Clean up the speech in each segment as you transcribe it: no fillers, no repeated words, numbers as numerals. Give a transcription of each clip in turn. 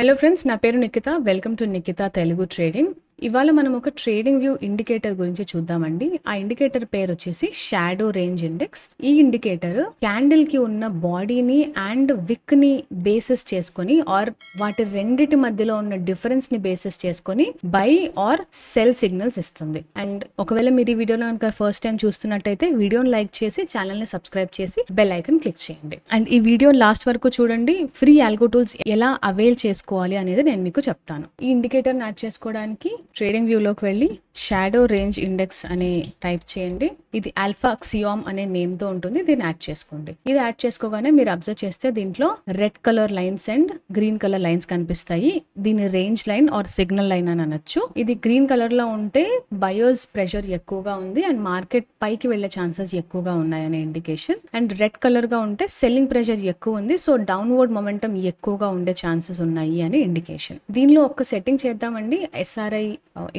Hello friends, నా పేరు Nikhita. Welcome to Nikhita Telugu trading. ఇవాళ మనం ఒక ట్రేడింగ్ వ్యూ ఇండికేటర్ గురించి చూద్దామండి. ఆ ఇండికేటర్ పేరు వచ్చేసి షాడో రేంజ్ ఇండెక్స్. ఈ ఇండికేటర్ క్యాండిల్ కి ఉన్న బాడీని అండ్ విక్ ని బేసిస్ చేసుకొని ఆర్ వాటి రెండిటి మధ్యలో ఉన్న డిఫరెన్స్ ని బేసిస్ చేసుకొని బై ఆర్ సెల్ సిగ్నల్స్ ఇస్తుంది. అండ్ ఒకవేళ మీరు ఈ వీడియోలో కనుక ఫస్ట్ టైం చూస్తున్నట్టయితే వీడియోని లైక్ చేసి ఛానల్ ని సబ్స్క్రైబ్ చేసి బెల్ ఐకన్ క్లిక్ చేయండి. అండ్ ఈ వీడియో లాస్ట్ వరకు చూడండి. ఫ్రీ ఆల్గో టూల్స్ ఎలా అవైల్ చేసుకోవాలి అనేది నేను మీకు చెప్తాను. ఈ ఇండికేటర్ యాడ్ చేసుకోవడానికి ట్రేడింగ్ వ్యూలోకి వెళ్ళి షాడో రేంజ్ ఇండెక్స్ అని టైప్ చేయండి. ఇది ఆల్ఫా క్సియామ్ అనే నేమ్ తో ఉంటుంది. దీన్ని యాడ్ చేసుకోండి. ఇది యాడ్ చేసుకోగానే మీరు అబ్జర్వ్ చేస్తే దీంట్లో red colour lines and green colour lines కనిపిస్తాయి. దీని range line are signal line అని అనొచ్చు. ఇది గ్రీన్ కలర్ లో ఉంటే బయర్స్ ప్రెషర్ ఎక్కువగా ఉంది అండ్ మార్కెట్ పైకి వెళ్లే ఛాన్సెస్ ఎక్కువగా ఉన్నాయనే ఇండికేషన్. అండ్ రెడ్ కలర్ గా ఉంటే సెల్లింగ్ ప్రెషర్ ఎక్కువ ఉంది, సో డౌన్వర్డ్ మొమెంటం ఎక్కువగా ఉండే ఛాన్సెస్ ఉన్నాయి అని ఇండికేషన్. దీనిలో ఒక సెట్టింగ్ చేద్దామండి. ఎస్ఆర్ఐ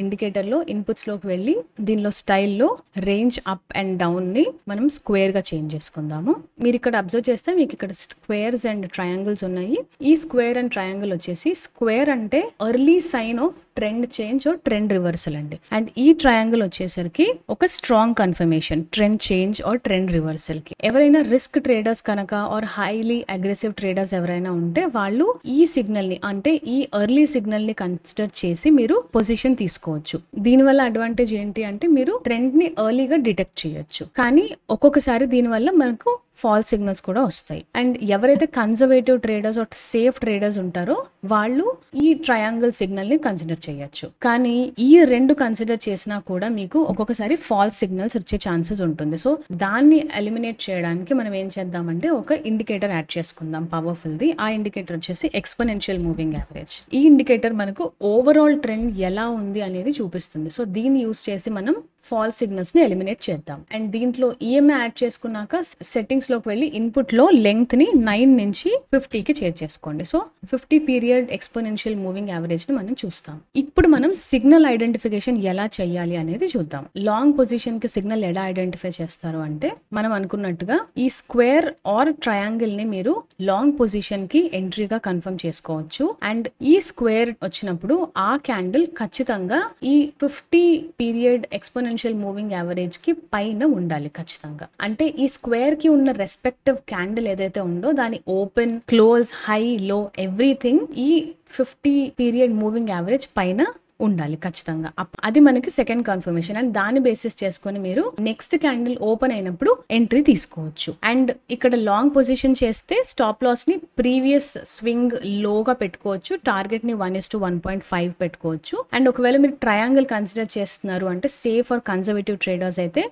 ఇండికేటర్ లో ఇన్పుట్స్ లోకి వెళ్ళి దీనిలో స్టైల్లో రేంజ్ అప్ అండ్ డౌన్ ని మనం స్క్వేర్ గా చేంజ్ చేసుకుందాము. మీరు ఇక్కడ అబ్జర్వ్ చేస్తే మీకు ఇక్కడ స్క్వేర్స్ అండ్ ట్రయాంగిల్స్ ఉన్నాయి. ఈ స్క్వేర్ అండ్ ట్రయాంగిల్ వచ్చేసి స్క్వేర్ అంటే early sign of trend change or trend reversal అండి. అండ్ ఈ ట్రయాంగిల్ వచ్చేసరికి ఒక strong confirmation trend change or trend reversal కి. ఎవరైనా రిస్క్ ట్రేడర్స్ కనుక ఆర్ హైలీ అగ్రెసివ్ ట్రేడర్స్ ఎవరైనా ఉంటే వాళ్ళు ఈ సిగ్నల్ ని అంటే ఈ ఎర్లీ సిగ్నల్ ని కన్సిడర్ చేసి మీరు పొజిషన్ తీసుకోవచ్చు. దీనివల్ల అడ్వాంటేజ్ ఏంటి అంటే మీరు ట్రెండ్ ని ఎర్లీగా డిటెక్ట్ చేయొచ్చు. కానీ ఒక్కొక్కసారి దీనివల్ల మనకు ఫాల్స్ సిగ్నల్స్ కూడా వస్తాయి. అండ్ ఎవరైతే conservative traders or safe traders ఉంటారో వాళ్ళు ఈ ట్రయాంగిల్ సిగ్నల్ ని కన్సిడర్ చేయొచ్చు. కానీ ఈ రెండు కన్సిడర్ చేసినా కూడా మీకు ఒక్కొక్కసారి ఫాల్స్ సిగ్నల్స్ వచ్చే ఛాన్సెస్ ఉంటుంది. సో దాన్ని ఎలిమినేట్ చేయడానికి మనం ఏం చేద్దామంటే ఒక ఇండికేటర్ యాడ్ చేసుకుందాం పవర్ఫుల్ ది. ఆ ఇండికేటర్ వచ్చేసి ఎక్స్పోనెన్షియల్ మూవింగ్ యావరేజ్. ఈ ఇండికేటర్ మనకు ఓవరాల్ ట్రెండ్ ఎలా ఉంది అనేది చూపిస్తుంది. సో దీన్ని యూస్ చేసి మనం ఫాల్స్ సిగ్నల్స్ ని ఎలిమినేట్ చేద్దాం. అండ్ దీంట్లో ఈఎంఐ యాడ్ చేసుకున్నాక సెట్టింగ్స్ లోకి వెళ్ళి ఇన్పుట్ లో లెంగ్త్ ని 9 నుంచి 50 కి చేంజ్ చేసుకోండి. So 50 period exponential moving average ని మనం చూస్తాం. ఇప్పుడు మనం సిగ్నల్ ఐడెంటిఫికేషన్ ఎలా చేయాలి అనేది చూద్దాం. లాంగ్ పొజిషన్ కి సిగ్నల్ ఎలా ఐడెంటిఫై చేస్తారు అంటే మనం అనుకున్నట్టుగా ఈ స్క్వేర్ ఆర్ ట్రయాంగిల్ ని మీరు లాంగ్ పొజిషన్ కి ఎంట్రీగా కన్ఫర్మ్ చేసుకోవచ్చు. అండ్ ఈ స్క్వేర్ వచ్చినప్పుడు ఆ క్యాండిల్ ఖచ్చితంగా ఈ 50 పీరియడ్ ఎక్స్పోనెన్షియల్ మూవింగ్ యావరేజ్ కి పైన ఉండాలి ఖచ్చితంగా. అంటే ఈ స్క్వేర్ కి ఉన్న రెస్పెక్టివ్ క్యాండిల్ ఏదైతే ఉందో దాని ఓపెన్, క్లోజ్, హై, లో ఎవ్రీథింగ్ ఈ 50 పీరియడ్ మూవింగ్ యావరేజ్ పైన ఉండాలి ఖచ్చితంగా. అది మనకి సెకండ్ కన్ఫర్మేషన్. అండ్ దాన్ని బేసిస్ చేసుకొని మీరు నెక్స్ట్ క్యాండిల్ ఓపెన్ అయినప్పుడు ఎంట్రీ తీసుకోవచ్చు. అండ్ ఇక్కడ లాంగ్ పొజిషన్ చేస్తే స్టాప్ లాస్ ని ప్రీవియస్ స్వింగ్ లోగా పెట్టుకోవచ్చు. టార్గెట్ ని 1:1.5 పెట్టుకోవచ్చు. అండ్ ఒకవేళ మీరు ట్రయాంగిల్ కన్సిడర్ చేస్తున్నారు అంటే సేఫ్ ఆర్ కన్జర్వేటివ్ ట్రేడర్స్ అయితే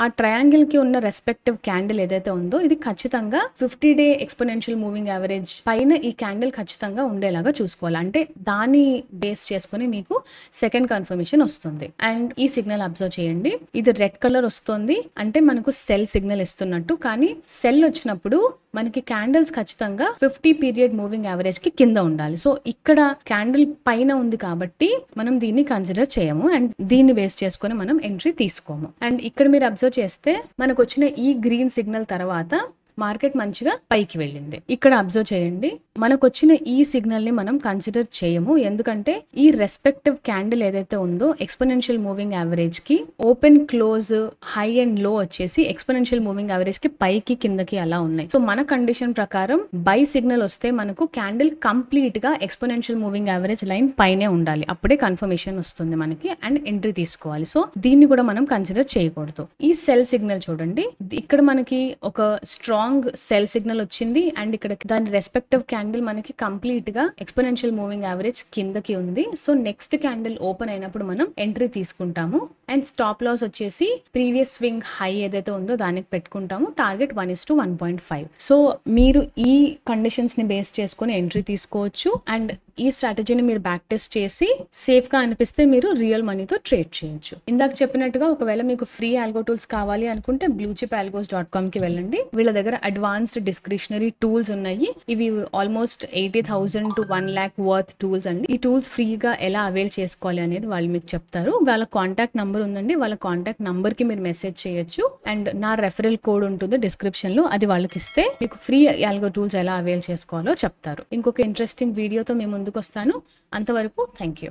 ఆ ట్రయాంగిల్ కి ఉన్న రెస్పెక్టివ్ క్యాండిల్ ఏదైతే ఉందో ఇది ఖచ్చితంగా 50-డే ఎక్స్పోనెన్షియల్ మూవింగ్ యావరేజ్ పైన ఈ క్యాండిల్ ఖచ్చితంగా ఉండేలాగా చూసుకోవాలి. అంటే దాన్ని బేస్ చేసుకొని మీకు సెకండ్ కన్ఫర్మేషన్ వస్తుంది. అండ్ ఈ సిగ్నల్ అబ్జర్వ్ చేయండి. ఇది రెడ్ కలర్ వస్తుంది అంటే మనకు సెల్ సిగ్నల్ ఇస్తున్నట్టు. కానీ సెల్ వచ్చినప్పుడు మనకి క్యాండిల్స్ ఖచ్చితంగా 50 పీరియడ్ మూవింగ్ యావరేజ్ కి కింద ఉండాలి. సో ఇక్కడ క్యాండిల్ పైన ఉంది కాబట్టి మనం దీన్ని కన్సిడర్ చేయము అండ్ దీన్ని బేస్ చేసుకొని మనం ఎంట్రీ తీసుకోము. అండ్ ఇక్కడ మీరు అబ్జర్వ్ చేస్తే మనకు వచ్చిన ఈ గ్రీన్ సిగ్నల్ తర్వాత మార్కెట్ మంచిగా పైకి వెళ్ళింది. ఇక్కడ అబ్జర్వ్ చేయండి, మనకు వచ్చిన ఈ సిగ్నల్ ని మనం కన్సిడర్ చేయము. ఎందుకంటే ఈ రెస్పెక్టివ్ క్యాండిల్ ఏదైతే ఉందో ఎక్స్పోనెన్షియల్ మూవింగ్ యావరేజ్ కి ఓపెన్, క్లోజ్, హై అండ్ లో వచ్చేసి ఎక్స్పోనెన్షియల్ మూవింగ్ యావరేజ్ కి పైకి కిందకి అలా ఉన్నాయి. సో మన కండిషన్ ప్రకారం బై సిగ్నల్ వస్తే మనకు క్యాండిల్ కంప్లీట్ గా ఎక్స్పోనెన్షియల్ మూవింగ్ యావరేజ్ లైన్ పైనే ఉండాలి. అప్పుడే కన్ఫర్మేషన్ వస్తుంది మనకి అండ్ ఎంట్రీ తీసుకోవాలి. సో దీన్ని కూడా మనం కన్సిడర్ చేయకూడదు. ఈ సెల్ సిగ్నల్ చూడండి, ఇక్కడ మనకి ఒక స్ట్రాంగ్ సెల్ సిగ్నల్ వచ్చింది అండ్ ఇక్కడ దాని రెస్పెక్టివ్ క్యాండిల్ మనకి కంప్లీట్ గా ఎక్స్పోనెన్షియల్ మూవింగ్ యావరేజ్ కిందకి ఉంది. సో నెక్స్ట్ క్యాండిల్ ఓపెన్ అయినప్పుడు మనం ఎంట్రీ తీసుకుంటాము. అండ్ స్టాప్ లాస్ వచ్చేసి ప్రీవియస్ స్వింగ్ హై ఏదైతే ఉందో దానికి పెట్టుకుంటాము. టార్గెట్ 1:1.5. సో మీరు ఈ కండిషన్స్ ని బేస్ చేసుకుని ఎంట్రీ తీసుకోవచ్చు. అండ్ ఈ స్ట్రాటజీని మీరు బ్యాక్ టెస్ట్ చేసి సేఫ్ గా అనిపిస్తే మీరు రియల్ మనీతో ట్రేడ్ చేయొచ్చు. ఇందాక చెప్పినట్టుగా ఒకవేళ మీకు ఫ్రీ ఆల్గో టూల్స్ కావాలి అనుకుంటే bluechipalgos.com కి వెళ్ళండి. వీళ్ళ దగ్గర అడ్వాన్స్డ్ డిస్క్రిషనరీ టూల్స్ ఉన్నాయి. ఇవి almost 80,000 to 1 lakh worth tools అండి. ఈ టూల్స్ ఫ్రీగా ఎలా అవైల్ చేసుకోవాలి అనేది వాళ్ళు మీకు చెప్తారు. వాళ్ళ కాంటాక్ట్ నంబర్ ఉందండి, వాళ్ళ కాంటాక్ట్ నంబర్ కి మీరు మెసేజ్ చేయొచ్చు. అండ్ నా రెఫరల్ కోడ్ ఉంటుంది డిస్క్రిప్షన్ లో, అది వాళ్ళకి ఇస్తే మీకు ఫ్రీ ఆల్గో టూల్స్ ఎలా అవైల్ చేసుకోవాలో చెప్తారు. ఇంకొక ఇంట్రెస్టింగ్ వీడియోతో మీ ముందు ముందుకు వస్తాను. అంతవరకు థ్యాంక్ యూ.